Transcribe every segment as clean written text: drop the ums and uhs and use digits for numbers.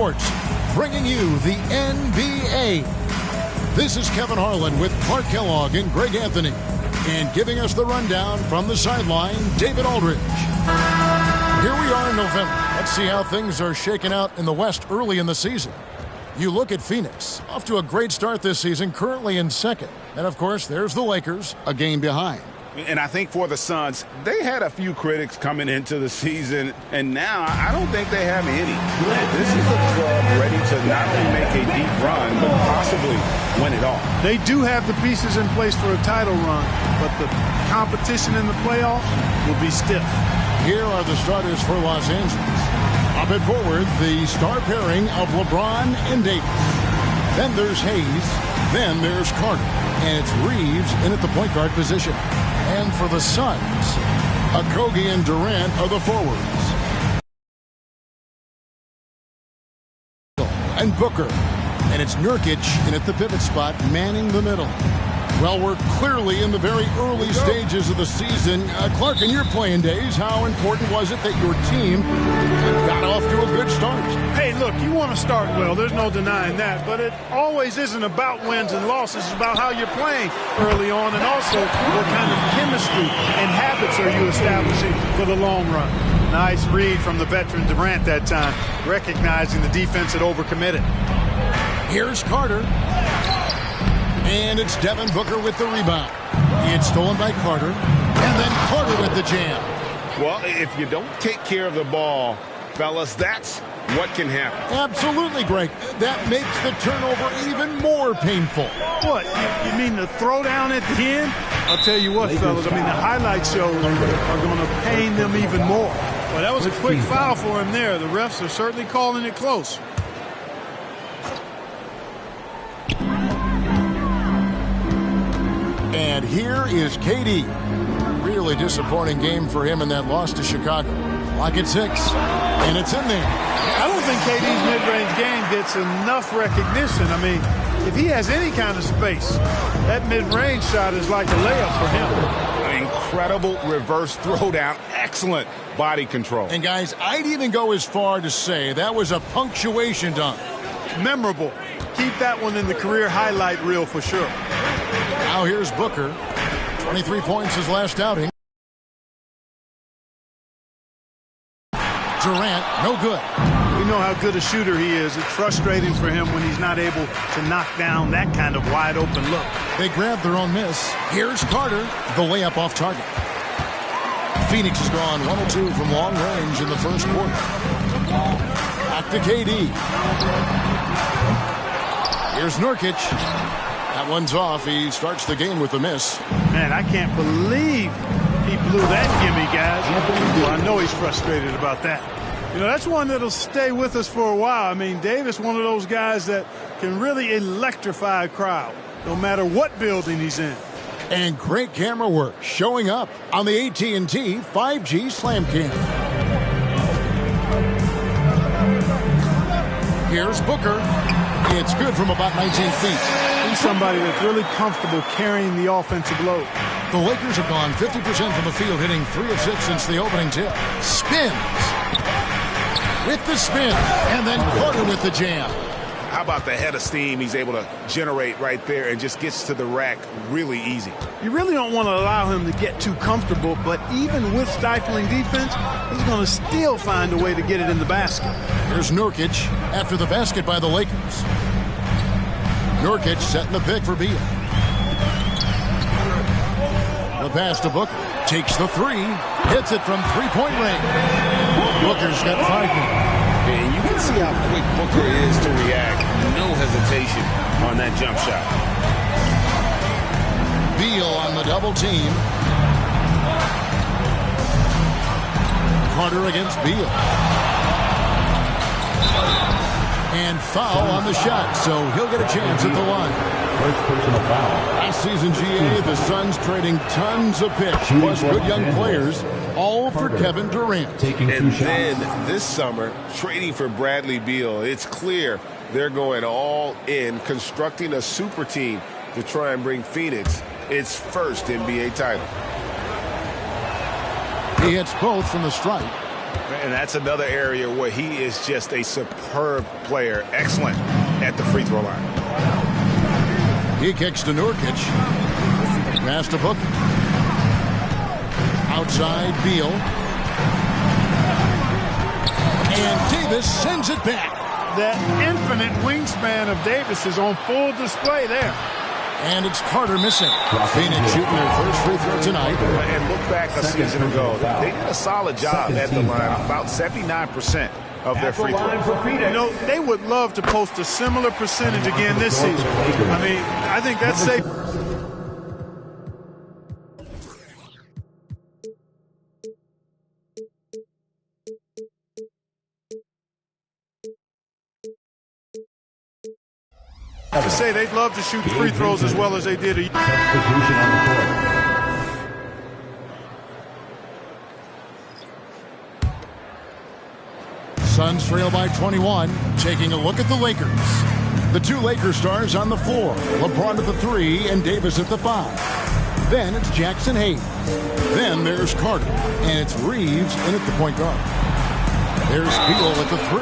Sports, bringing you the NBA. This is Kevin Harlan with Clark Kellogg and Greg Anthony. And giving us the rundown from the sideline, David Aldridge. Here we are in November. Let's see how things are shaking out in the West early in the season. You look at Phoenix, off to a great start this season, currently in second. And, of course, there's the Lakers, a game behind. And I think for the Suns, they had a few critics coming into the season, and now I don't think they have any. This is a club ready to not only make a deep run, but possibly win it all. They do have the pieces in place for a title run, but the competition in the playoffs will be stiff. Here are the starters for Los Angeles. Up and forward, the star pairing of LeBron and Davis. Then there's Hayes. Then there's Carter. And it's Reeves in at the point guard position. And for the Suns, Okogie and Durant are the forwards. And Booker. And it's Nurkic in at the pivot spot, manning the middle. Well, we're clearly in the very early stages of the season. Clark, in your playing days, how important was it that your team got off to a good start? Hey, look, you want to start well. There's no denying that. But it always isn't about wins and losses. It's about how you're playing early on, and also what kind of chemistry and habits are you establishing for the long run. Nice read from the veteran Durant that time, recognizing the defense had overcommitted. Here's Carter. And it's Devin Booker with the rebound. It's stolen by Carter. And then Carter with the jam. Well, if you don't take care of the ball, fellas, that's what can happen. Absolutely, Greg. That makes the turnover even more painful. What? You mean the throwdown at the end? I'll tell you what, fellas. I mean, the highlight shows are going to pain them even more. Well, that was a quick foul for him there. The refs are certainly calling it close. And here is KD. Really disappointing game for him in that loss to Chicago. Clock at 6. And it's in there. I don't think KD's mid-range game gets enough recognition. I mean, if he has any kind of space, that mid-range shot is like a layup for him. An incredible reverse throwdown. Excellent body control. And, guys, I'd even go as far to say that was a punctuation dunk. Memorable. Keep that one in the career highlight reel for sure. Now here's Booker. 23 points his last outing. Durant, no good. We know how good a shooter he is. It's frustrating for him when he's not able to knock down that kind of wide open look. They grabbed their own miss. Here's Carter. The layup off target. Phoenix has gone 1 of 2 from long range in the first quarter. Back to KD. Here's Nurkic. That one's off. He starts the game with a miss. Man, I can't believe he blew that gimme, guys. Well, I know he's frustrated about that. You know, that's one that'll stay with us for a while. I mean, Davis, one of those guys that can really electrify a crowd, no matter what building he's in. And great camera work showing up on the AT&T 5G Slam Cam. Here's Booker. It's good from about 19 feet. He's somebody that's really comfortable carrying the offensive load. The Lakers have gone 50% from the field, hitting 3 of 6 since the opening tip. Spins. With the spin. And then Carter with the jam. How about the head of steam he's able to generate right there and just gets to the rack really easy. You really don't want to allow him to get too comfortable, but even with stifling defense, he's going to still find a way to get it in the basket. Here's Nurkic after the basket by the Lakers. Nurkic setting the pick for Beal. The pass to Booker. Takes the 3. Hits it from three-point range. Booker's got 5 now. And you can see how quick Booker is to react. No hesitation on that jump shot. Beal on the double team. Carter against Beal. And foul on the shot, so he'll get a chance at the line. First personal foul. Last season, GA, the Suns trading tons of picks, plus good young players, all for Kevin Durant. And then this summer, trading for Bradley Beal. It's clear they're going all in, constructing a super team to try and bring Phoenix its first NBA title. He hits both from the stripe. And that's another area where he is just a superb player. Excellent at the free throw line. He kicks to Nurkic. Pass to Booker. Outside Beal. And Davis sends it back. That infinite wingspan of Davis is on full display there. And it's Carter missing. Phoenix shooting their first free throw tonight. And look back a season ago. They did a solid job at the line. About 79% of their free throws. You know, they would love to post a similar percentage again this season. I mean, I think that's safe. To say they'd love to shoot free throws as well as they did. Suns trail by 21. Taking a look at the Lakers. The two Lakers stars on the floor. LeBron at the 3 and Davis at the 5. Then it's Jackson Hayes. Then there's Carter. And it's Reeves in at the point guard. There's Beal at the 3.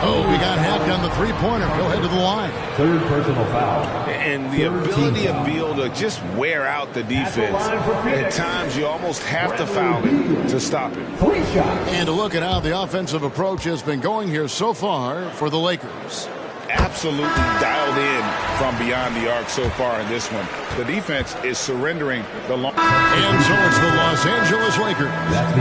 Oh, we got hacked on the three-pointer. He'll head to the line. Third personal foul. And the ability of Beal to just wear out the defense. At times, you almost have to foul him to stop it. And to look at how the offensive approach has been going here so far for the Lakers. Absolutely dialed in from beyond the arc so far in this one. The defense is surrendering the long. And so it's the Los Angeles Lakers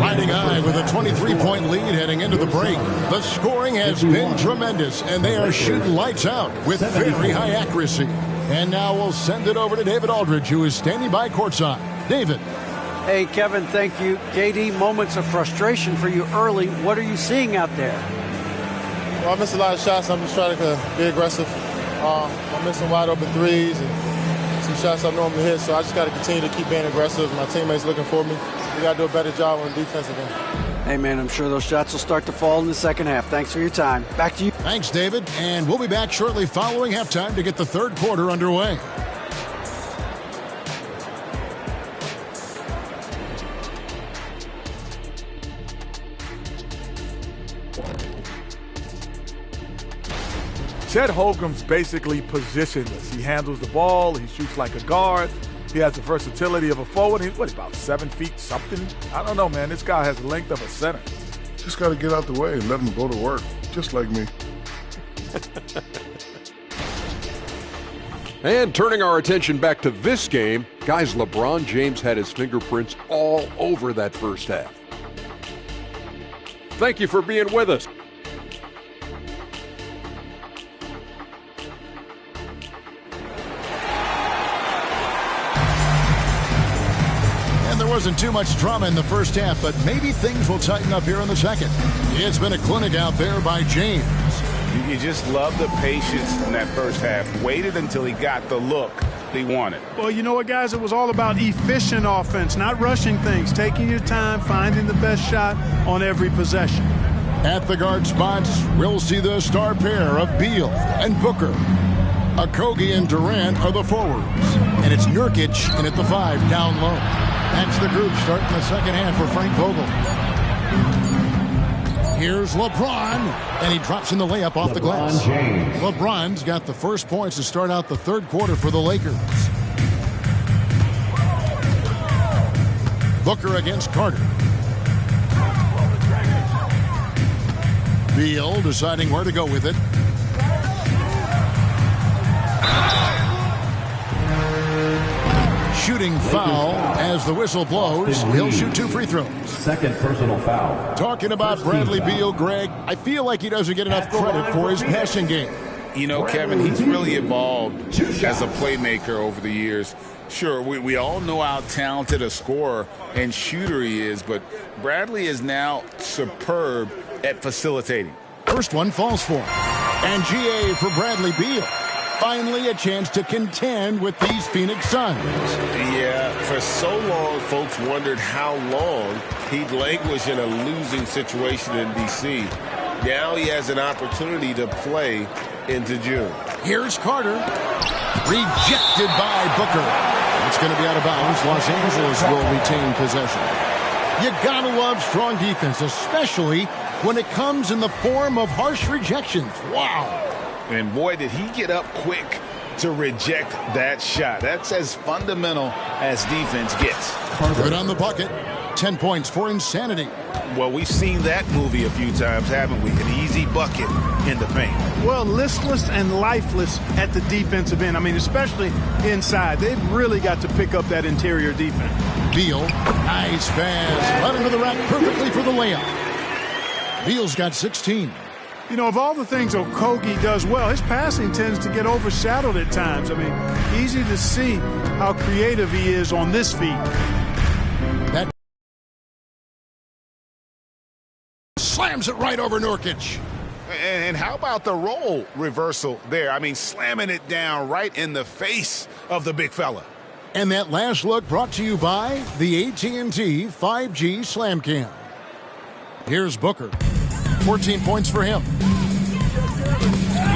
riding high with a 23-point lead heading into the break. The scoring has been tremendous, and they are shooting lights out with very high accuracy. And now we'll send it over to David Aldridge, who is standing by courtside. David. Hey, Kevin, thank you. KD, moments of frustration for you early. What are you seeing out there? Well, I missed a lot of shots. I'm just trying to be aggressive. I'm missing wide open threes and some shots I normally hit, so I just got to continue to keep being aggressive. My teammates looking for me. We got to do a better job on defense again. Hey, man, I'm sure those shots will start to fall in the second half. Thanks for your time. Back to you. Thanks, David. And we'll be back shortly following halftime to get the third quarter underway. Chet Holmgren's basically positionless. He handles the ball. He shoots like a guard. He has the versatility of a forward. He's, about 7 feet something? I don't know, man. This guy has the length of a center. Just got to get out the way and let him go to work, just like me. And turning our attention back to this game, guys, LeBron James had his fingerprints all over that first half. Thank you for being with us. There wasn't too much drama in the first half, but maybe things will tighten up here in the second. It's been a clinic out there by James. You just love the patience in that first half. Waited until he got the look he wanted. Well, you know what, guys? It was all about efficient offense, not rushing things, taking your time, finding the best shot on every possession. At the guard spots, we'll see the star pair of Beal and Booker. Okogie and Durant are the forwards. And it's Nurkic in at the 5 down low. That's the group starting the second half for Frank Vogel. Here's LeBron, and he drops in the layup off the glass. LeBron's got the first points to start out the third quarter for the Lakers. Booker against Carter. Beal deciding where to go with it. Shooting foul as the whistle blows. He'll shoot 2 free throws. Second personal foul. Talking about Bradley Beal, Greg, I feel like he doesn't get enough credit for his passing game. You know, Kevin, he's really evolved as a playmaker over the years. Sure, we all know how talented a scorer and shooter he is, but Bradley is now superb at facilitating. First one falls for him. And GA for Bradley Beal. Finally a chance to contend with these Phoenix Suns. Yeah, for so long, folks wondered how long he'd languish in a losing situation in D.C. Now he has an opportunity to play into June. Here's Carter. Rejected by Booker. It's going to be out of bounds. Los Angeles will retain possession. You gotta love strong defense, especially when it comes in the form of harsh rejections. Wow. And boy, did he get up quick to reject that shot. That's as fundamental as defense gets. Good on the bucket. 10 points for insanity. Well, we've seen that movie a few times, haven't we? An easy bucket in the paint. Well, listless and lifeless at the defensive end. I mean, especially inside. They've really got to pick up that interior defense. Beal, nice pass. Right into the rack perfectly for the layup. Beal's got 16. You know, of all the things Okogie does well, his passing tends to get overshadowed at times. I mean, easy to see how creative he is on this feed. That slams it right over Nurkic. And how about the role reversal there? I mean, slamming it down right in the face of the big fella. And that last look brought to you by the AT&T 5G Slam Cam. Here's Booker. 14 points for him.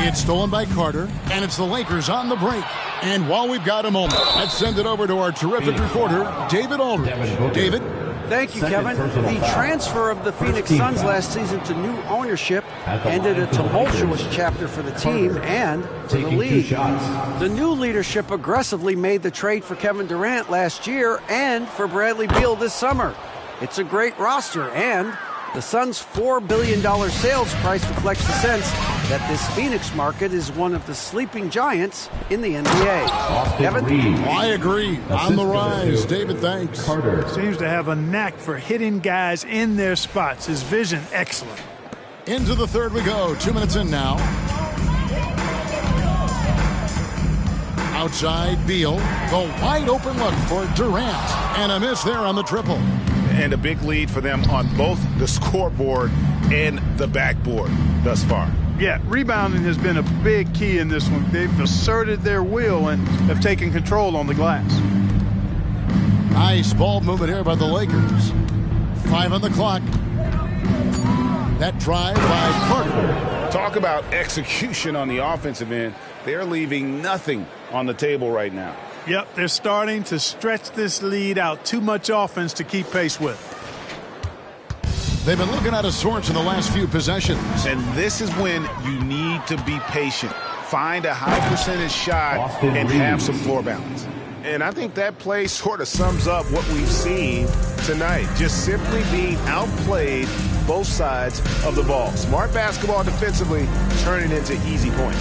It's stolen by Carter, and it's the Lakers on the break. And while we've got a moment, let's send it over to our terrific reporter, David Aldridge. David? Thank you, Kevin. The transfer of the Phoenix Suns last season to new ownership ended a tumultuous chapter for the team and for the league. The new leadership aggressively made the trade for Kevin Durant last year and for Bradley Beal this summer. It's a great roster, and the Suns' $4 billion sales price reflects the sense that this Phoenix market is one of the sleeping giants in the NBA. Kevin? I agree. On the rise. David, thanks. Carter seems to have a knack for hitting guys in their spots. His vision, excellent. Into the third we go. 2 minutes in now. Outside, Beal. The wide open look for Durant. And a miss there on the triple. And a big lead for them on both the scoreboard and the backboard thus far. Yeah, rebounding has been a big key in this one. They've asserted their will and have taken control on the glass. Nice ball movement here by the Lakers. 5 on the clock. That drive by Carter. Talk about execution on the offensive end. They're leaving nothing on the table right now. Yep, they're starting to stretch this lead out. Too much offense to keep pace with. They've been looking out of sorts in the last few possessions. And this is when you need to be patient. Find a high percentage shot and have some floor balance. And I think that play sort of sums up what we've seen tonight. Just simply being outplayed both sides of the ball. Smart basketball defensively, turning into easy points.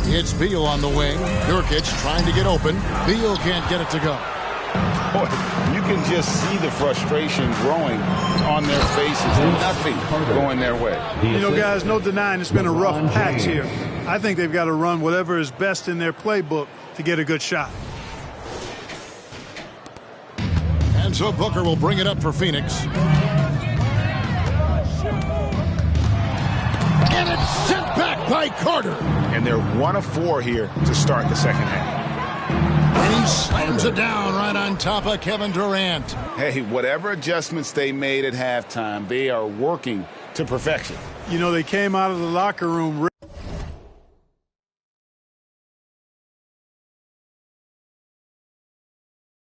It's Beal on the wing. Nurkic trying to get open. Beal can't get it to go. Boy, you can just see the frustration growing on their faces. Nothing going their way. You know, guys, no denying it's been a rough patch here. I think they've got to run whatever is best in their playbook to get a good shot. And so Booker will bring it up for Phoenix. And it's sent back by Carter. And they're 1 of 4 here to start the second half. And he slams it down right on top of Kevin Durant. Hey, whatever adjustments they made at halftime, they are working to perfection. You know, they came out of the locker room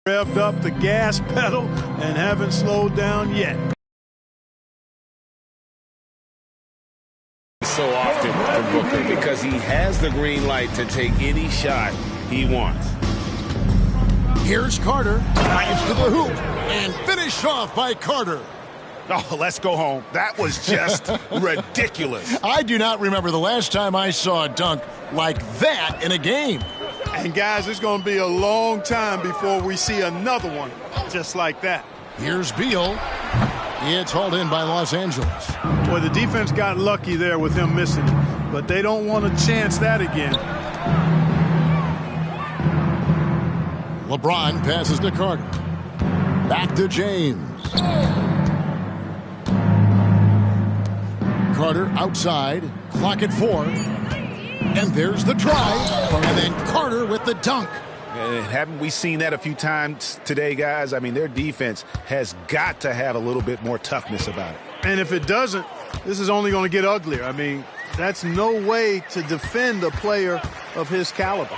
revved up the gas pedal and haven't slowed down yet. So often for Booker because he has the green light to take any shot he wants. Here's Carter. Drives to the hoop and finished off by Carter. Oh, let's go home. That was just ridiculous. I do not remember the last time I saw a dunk like that in a game. And guys, it's going to be a long time before we see another one just like that. Here's Beal. It's hauled in by Los Angeles. Boy, the defense got lucky there with him missing it, but they don't want to chance that again. LeBron passes to Carter. Back to James. Carter outside. Clock at 4. And there's the drive. And then Carter with the dunk. And haven't we seen that a few times today, guys? I mean, their defense has got to have a little bit more toughness about it. And if it doesn't, this is only going to get uglier. I mean, that's no way to defend a player of his caliber.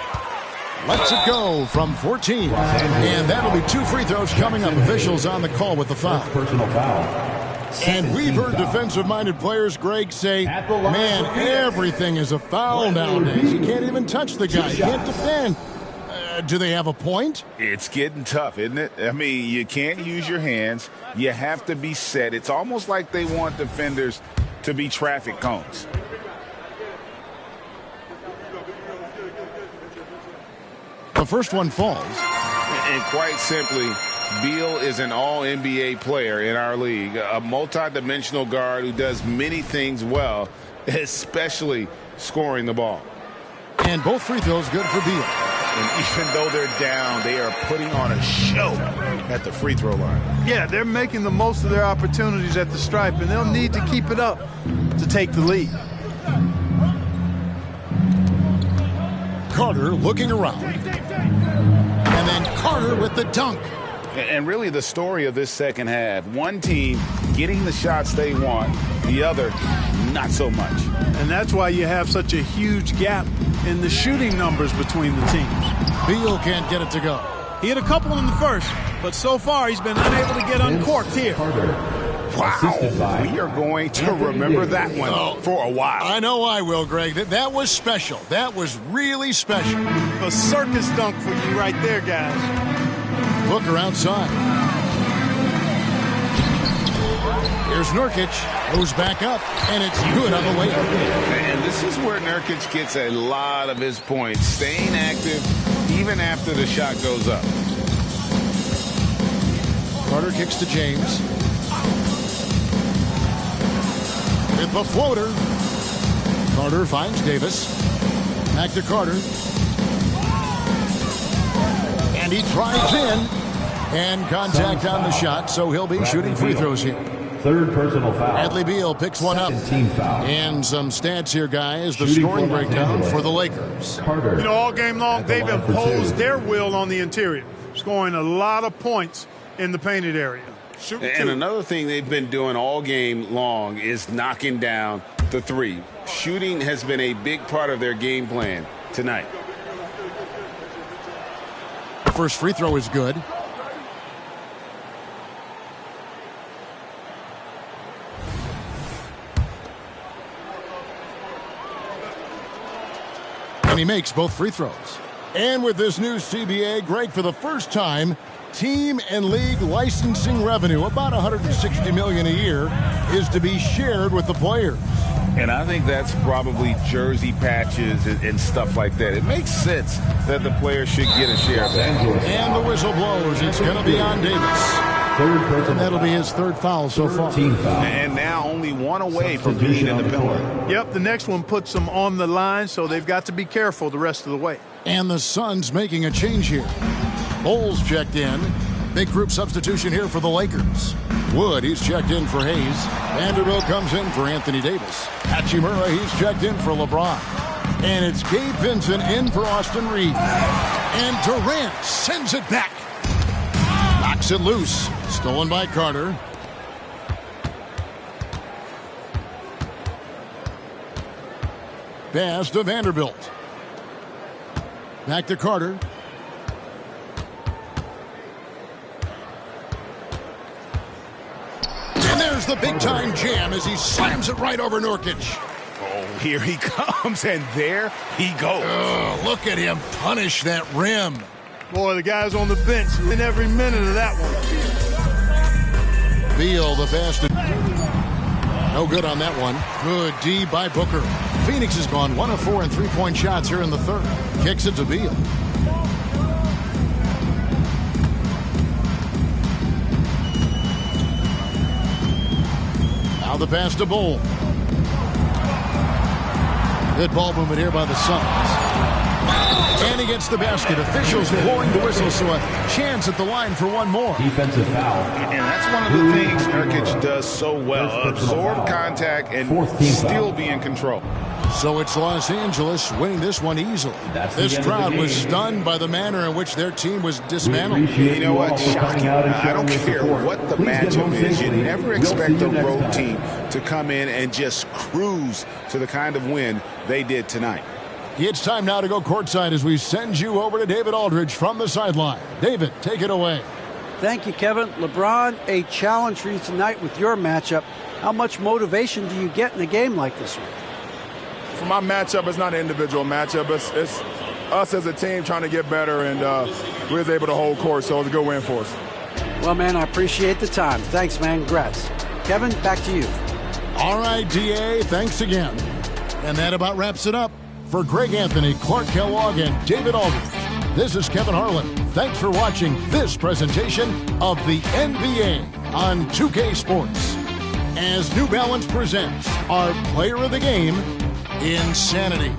lets it go from 14. And that'll be 2 free throws coming up. Officials on the call with the foul. Personal foul. And we've heard defensive-minded players, Greg, say, man, everything is a foul nowadays. You can't even touch the guy. You can't defend. Do they have a point? It's getting tough, isn't it? I mean, you can't use your hands. You have to be set. It's almost like they want defenders to be traffic cones. The first one falls. And quite simply, Beal is an all-NBA player in our league, a multi-dimensional guard who does many things well, especially scoring the ball. And both free throws good for Beal. And even though they're down, they are putting on a show at the free throw line. Yeah, they're making the most of their opportunities at the stripe, and they'll need to keep it up to take the lead. Carter looking around. And then Carter with the dunk. And really the story of this second half, one team getting the shots they want, the other not so much. And that's why you have such a huge gap in the shooting numbers between the teams. Beal can't get it to go. He had a couple in the first, but so far he's been unable to get uncorked here. Wow, we are going to remember that one for a while. I know I will, Greg. That was special. That was really special. A circus dunk for you right there, guys. Booker outside. Here's Nurkic, goes back up, and it's good on the way up. And this is where Nurkic gets a lot of his points, staying active even after the shot goes up. Carter kicks to James. With the floater. Carter finds Davis. Back to Carter. And he drives in. And contact on the shot, so he'll be shooting free throws here. Third personal foul. Bradley Beal picks one up. Team foul. And some stats here, guys. The scoring breakdown for the Lakers. You know, all game long, they've imposed their will on the interior, scoring a lot of points in the painted area. And another thing they've been doing all game long is knocking down the three. Shooting has been a big part of their game plan tonight. First free throw is good. And he makes both free throws. And with this new CBA, Greg, for the first time, team and league licensing revenue, about $160 million a year, is to be shared with the players. And I think that's probably jersey patches and stuff like that. It makes sense that the players should get a share of that. And the whistle blows. It's going to be on Davis. And that'll be his third foul so far. And now only one away from being in the penalty. Yep, the next one puts them on the line, so they've got to be careful the rest of the way. And the Suns making a change here. Bowles checked in. Big group substitution here for the Lakers. Wood, he's checked in for Hayes. Vanderbilt comes in for Anthony Davis. Hachimura, he's checked in for LeBron. And it's Gabe Vincent in for Austin Reeves. And Durant sends it back. Knocks it loose. Stolen by Carter. Pass to Vanderbilt. Back to Carter. And there's the big-time jam as he slams it right over Nurkic. Oh, here he comes, and there he goes. Oh, look at him punish that rim. Boy, the guy's on the bench in every minute of that one. Beal, the pass to... No good on that one. Good D by Booker. Phoenix has gone 1 of 4 in three-point shots here in the third. Kicks it to Beal. Now the pass to Bull. Good ball movement here by the Suns. And he gets the basket. Officials blowing the whistle, so a chance at the line for one more. Defensive foul. And that's one of the things Nurkic does so well. Absorb contact and still be in control. So it's Los Angeles winning this one easily. This crowd was stunned by the manner in which their team was dismantled. You know what? Shocking. I don't care what the matchup is. You never expect a road team to come in and just cruise to the kind of win they did tonight. It's time now to go courtside as we send you over to David Aldridge from the sideline. David, take it away. Thank you, Kevin. LeBron, a challenge for you tonight with your matchup. How much motivation do you get in a game like this one? For my matchup, it's not an individual matchup. It's us as a team trying to get better, and we was able to hold court, so it was a good win for us. Well, man, I appreciate the time. Thanks, man. Congrats. Kevin, back to you. All right, DA, thanks again. And that about wraps it up. For Greg Anthony, Clark Kellogg, and David Aldridge, this is Kevin Harlan. Thanks for watching this presentation of the NBA on 2K Sports. As New Balance presents our player of the game, Insanity.